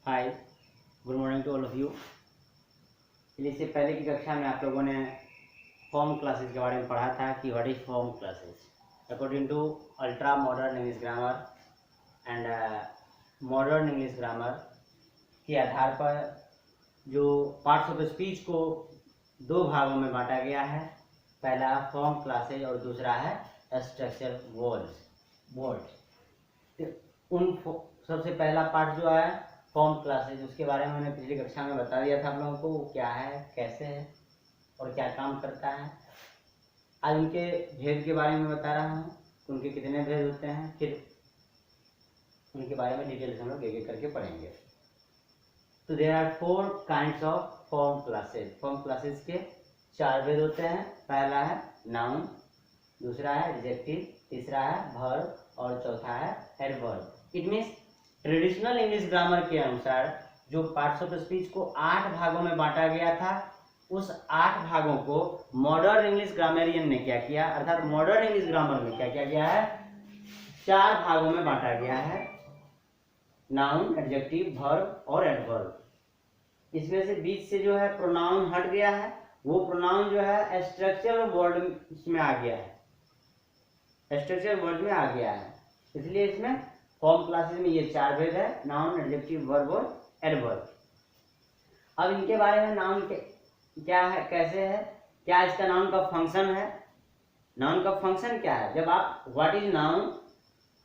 Hi, good morning to all of you. इससे पहले की कक्षा में आप लोगों ने फॉर्म क्लासेस के बारे में पढ़ा था कि what is form classes according to ultra modern English grammar and modern English grammar के आधार पर जो पार्ट्स ऑफ स्पीच को दो भागों में बांटा गया है। पहला फॉर्म क्लासेज और दूसरा है स्ट्रक्चर वर्ड्स। उन सबसे पहला पार्ट जो है फॉर्म क्लासेज, उसके बारे में मैंने पिछली कक्षा में बता दिया था आप लोगों को, वो क्या है, कैसे है और क्या काम करता है। आज उनके भेद के बारे में बता रहा हूँ, उनके कितने भेद होते हैं, फिर उनके बारे में डिटेल से हम लोग एक-एक करके पढ़ेंगे। तो there are 4 kinds of form classes. Form classes के 4 भेद होते हैं। पहला है नाउन, दूसरा है एडजेक्टिव, तीसरा है वर्ब और चौथा है adverb. It means traditional English grammar के अनुसार जो पार्ट्स ऑफ स्पीच को 8 भागों में बांटा गया था, उस 8 भागों को मॉडर्न इंग्लिश ग्रामरियन ने क्या किया, अर्थात मॉडर्न इंग्लिश ग्रामर में क्या किया गया है, 4 भागों में बांटा गया है, नाउन, एडजेक्टिव, वर्ब और एडवर्ब। इसमें से बीच से जो है प्रोनाउन हट गया है, वो प्रोनाउन जो है स्ट्रक्चरल वर्ड में आ गया है, स्ट्रक्चरल वर्ड में आ गया है। इसलिए इसमें फॉर्म क्लासेस में ये 4 भेद है, नाउन, एडजेक्टिव, वर्ब और एडवर्ब। अब इनके बारे में नाउन के क्या है, कैसे है, क्या इसका नाउन का फंक्शन है, नाउन का फंक्शन क्या है। जब आप what is noun,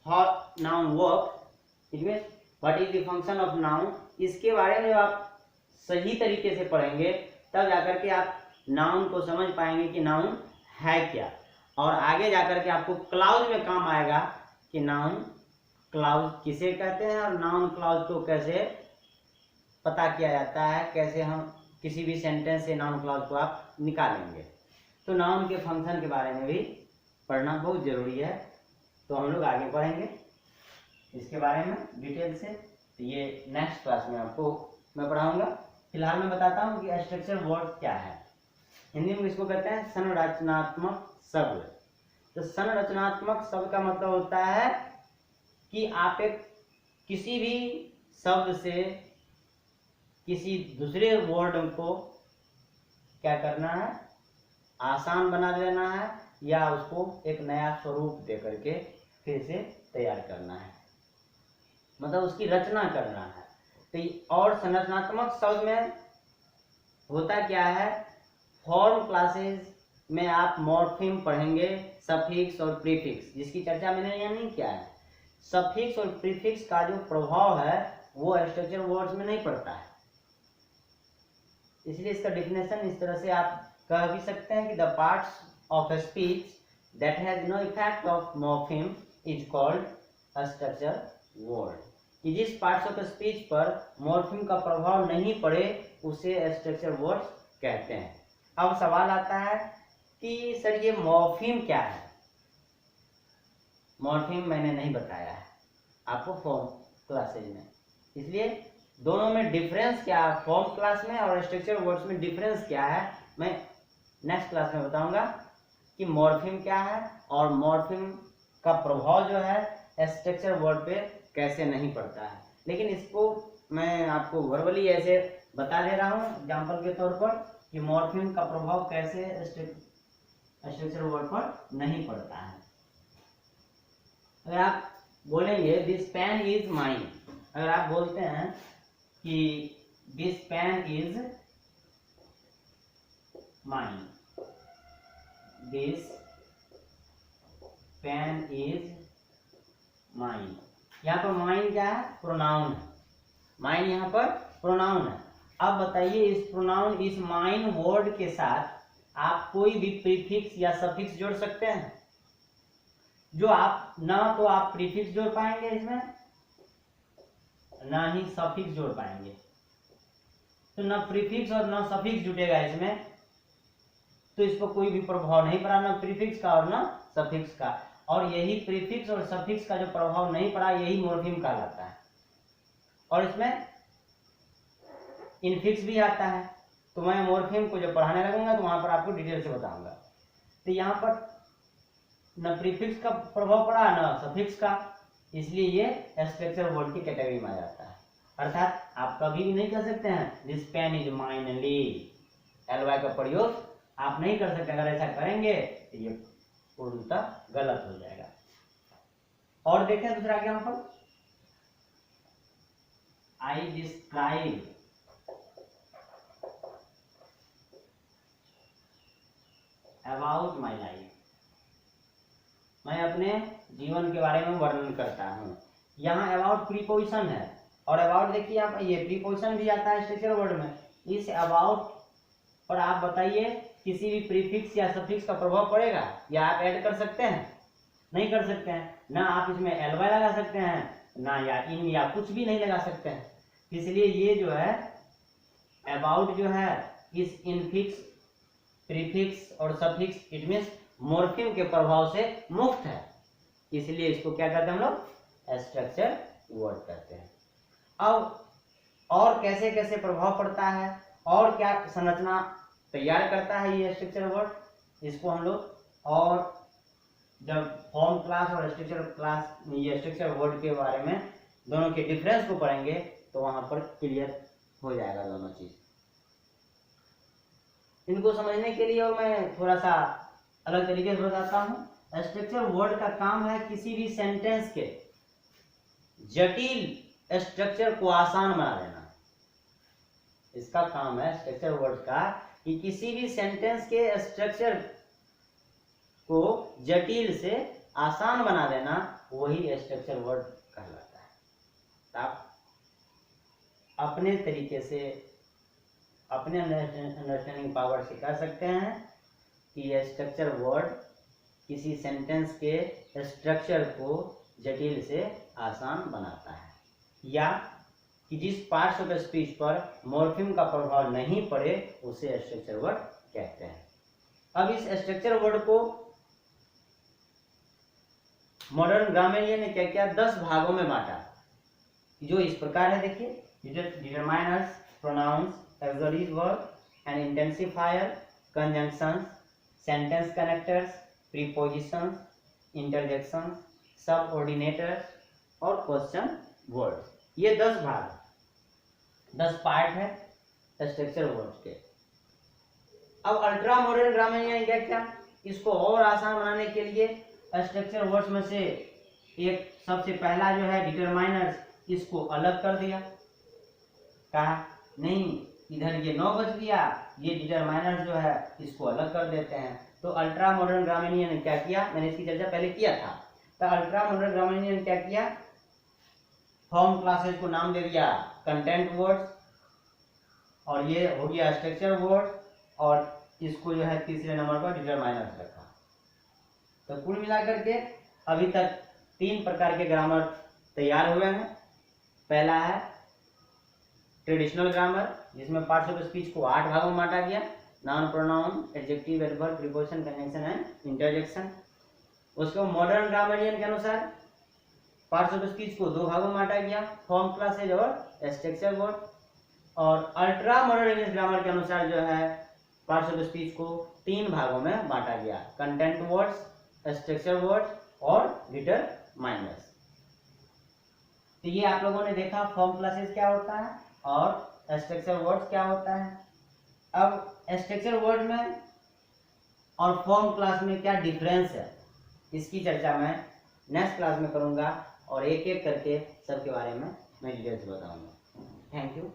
how noun work, it means what is the function of noun, इसके बारे में जब आप सही तरीके से पढ़ेंगे तब जाकर के आप नाउन को समझ पाएंगे कि नाउन है क्या, और आगे जाकर के आपको क्लाउज में काम आएगा कि नाउन क्लाउज किसे कहते हैं और नाउन क्लाउज को कैसे पता किया जाता है, कैसे हम किसी भी सेंटेंस से नाउन क्लाउज को आप निकालेंगे। तो नाउन के फंक्शन के बारे में भी पढ़ना बहुत जरूरी है। तो हम लोग आगे पढ़ेंगे इसके बारे में डिटेल से। तो ये नेक्स्ट क्लास में आपको मैं पढ़ाऊंगा। फिलहाल मैं बताता हूँ कि स्ट्रक्चर वर्ड क्या है। हिंदी में इसको कहते हैं संरचनात्मक शब्द। तो संरचनात्मक शब्द का मतलब होता है कि आप एक किसी भी शब्द से किसी दूसरे वर्ड को क्या करना है, आसान बना देना है या उसको एक नया स्वरूप दे करके फिर से तैयार करना है, मतलब उसकी रचना करना है। तो और संरचनात्मक शब्द में होता क्या है, फॉर्म क्लासेस में आप मॉर्फिम पढ़ेंगे, सफिक्स और प्रीफिक्स, जिसकी चर्चा मैंने यहाँ नहीं किया है। सफिक्स और प्रीफिक्स का जो प्रभाव है वो स्ट्रक्चर वर्ड्स में नहीं पड़ता है, इसलिए इसका डेफिनेशन इस तरह से आप कह भी सकते हैं कि the parts of speech that has no effect of morpheme is called structure word. कि जिस पार्ट्स ऑफ स्पीच पर मॉर्फिम का प्रभाव नहीं पड़े उसे स्ट्रक्चर वर्ड्स कहते हैं। अब सवाल आता है कि सर ये मॉर्फिम क्या है। मॉर्फिम मैंने नहीं बताया है आपको फॉर्म क्लासेज में, इसलिए दोनों में डिफरेंस क्या है, फॉर्म क्लास में और स्ट्रक्चर वर्ड्स में डिफरेंस क्या है, मैं नेक्स्ट क्लास में बताऊंगा कि मॉर्फिम क्या है और मॉर्फिम का प्रभाव जो है स्ट्रक्चर वर्ड पे कैसे नहीं पड़ता है। लेकिन इसको मैं आपको वर्बली ऐसे बता दे रहा हूँ एग्जाम्पल के तौर पर कि मॉर्फिम का प्रभाव कैसे स्ट्रक्चर वर्ड पर नहीं पड़ता है। अगर आप बोलेंगे दिस पेन इज माइन, अगर आप बोलते हैं कि this pen is mine, this pen is mine, यहाँ पर माइन क्या है, प्रोनाउन है, माइन यहाँ पर प्रोनाउन है। अब बताइए इस प्रोनाउन, इस माइन वर्ड के साथ आप कोई भी प्रीफिक्स या सफिक्स जोड़ सकते हैं, जो आप ना तो आप प्रीफिक्स जोड़ पाएंगे इसमें, ना ही सफिक्स जोड़ पाएंगे। तो ना प्रीफिक्स और ना सफिक्स जुटेगा इसमें, तो इस पर कोई भी प्रभाव नहीं पड़ा, ना प्रीफिक्स का और ना सफिक्स का। और यही प्रीफिक्स और सफिक्स का जो प्रभाव नहीं पड़ा यही मॉर्फिम कहलाता है। और इसमें इनफिक्स भी आता है, तो मैं मॉर्फिम को जब पढ़ाने लगूंगा तो वहां पर आपको डिटेल से बताऊंगा। तो यहाँ पर न प्रीफिक्स का प्रभाव पड़ा न सफिक्स का, इसलिए ये स्ट्रक्चर वर्ड की कैटेगरी में आ जाता है। अर्थात आप कभी भी नहीं कर सकते हैं दिस पेन इज माइनली, एलवाई का प्रयोग आप नहीं कर सकते। अगर ऐसा करेंगे तो ये पूर्णतः गलत हो जाएगा। और देखें दूसरा example, I describe about my life, मैं अपने जीवन के बारे में वर्णन करता हूँ। यहाँ अबाउट प्रीपोजिशन है, और अबाउट देखिए आप, ये प्रीपोजिशन भी आता है स्ट्रक्चर वर्ड में। इस अबाउट पर आप बताइए किसी भी प्रीफिक्स या सफिक्स का प्रभाव पड़ेगा या आप ऐड कर सकते हैं? नहीं कर सकते हैं। ना आप इसमें एलवाई लगा सकते हैं, ना या इन या कुछ भी नहीं लगा सकते हैं। इसलिए ये जो है अबाउट जो है इस इनफिक्स, प्रीफिक्स और सफिक्स इट मींस मॉर्फिम के प्रभाव से मुक्त है। इसलिए इसको क्या कहते हैं हम लोग? स्ट्रक्चर वर्ड कहते हैं। अब और कैसे कैसे प्रभाव पड़ता है और क्या संरचना तैयार करता है ये स्ट्रक्चर वर्ड, इसको हम लोग और जब फॉर्म क्लास और स्ट्रक्चर क्लास ये स्ट्रक्चर वर्ड के बारे में दोनों के डिफरेंस को पढ़ेंगे तो वहां पर क्लियर हो जाएगा दोनों चीज। इनको समझने के लिए और मैं थोड़ा सा अलग तरीके से बताता हूँ। स्ट्रक्चर वर्ड का काम है किसी भी सेंटेंस के जटिल स्ट्रक्चर को आसान बना देना। इसका काम है स्ट्रक्चर वर्ड का कि किसी भी सेंटेंस के स्ट्रक्चर को जटिल से आसान बना देना, वही स्ट्रक्चर वर्ड कहलाता है। आप अपने तरीके से अपने अंडरस्टैंडिंग पावर से कह सकते हैं कि यह स्ट्रक्चर वर्ड किसी सेंटेंस के स्ट्रक्चर को जटिल से आसान बनाता है, या कि जिस पार्ट्स ऑफ स्पीच पर मॉर्फिम का प्रभाव नहीं पड़े उसे स्ट्रक्चर वर्ड कहते हैं। अब इस स्ट्रक्चर वर्ड को मॉडर्न ग्रामेरियन ने क्या किया, 10 भागों में बांटा, जो इस प्रकार है। देखिए, determiners, pronouns, auxiliary verb and intensifier, conjunctions, sentence connectors, prepositions, interjections, subordinators और क्वेश्चन वर्ड्स। ये 10 भाग, 10 पार्ट है स्ट्रक्चर वर्ड्स के। अब अल्ट्रा मॉडर्न ग्रामेरियन ने क्या किया, इसको और आसान बनाने के लिए स्ट्रक्चर वर्ड्स में से एक सबसे पहला जो है डिटरमाइनर्स, इसको अलग कर दिया। कहा नहीं, इधर ये 9 बज गया, ये डिटरमाइनर जो है इसको अलग कर देते हैं। तो अल्ट्रा मॉडर्न ग्रामेरियन ने क्या किया, मैंने इसकी चर्चा पहले किया था। तो अल्ट्रा मॉडर्न ग्रामेरियन ने क्या किया, फॉर्म क्लासेस को नाम दे दिया कंटेंट वर्ड्स, और ये हो गया स्ट्रक्चर वर्ड, और इसको जो है तीसरे नंबर पर डिटरमाइनर्स रखा। तो कुल मिलाकर के अभी तक 3 प्रकार के ग्रामर तैयार हुए हैं। पहला है ट्रेडिशनल ग्रामर, जिसमें पार्ट्स ऑफ स्पीच को 8 भागों में बांटा गया, noun, pronoun, adjective, adverb, preposition, conjunction and interjection. उसको मॉडर्न ग्रामरियन के अनुसार पार्ट्स ऑफ स्पीच को 2 भागों में बांटा गया, फॉर्म क्लासेज और स्ट्रक्चर वर्ड। और अल्ट्रा मॉडर्न इंग्लिश ग्रामर के अनुसार जो है पार्ट्स ऑफ स्पीच को 3 भागों में बांटा गया, कंटेंट वर्ड्स, स्ट्रक्चर वर्ड्स और डिटरमाइनर्स। तो ये आप लोगों ने देखा फॉर्म क्लासेस क्या होता है और स्ट्रक्चर वर्ड्स क्या होता है। अब स्ट्रक्चर वर्ड में और फॉर्म क्लास में क्या डिफरेंस है, इसकी चर्चा मैं नेक्स्ट क्लास में करूंगा और एक एक करके सबके बारे में मैं डिटेल्स बताऊंगा। Thank you.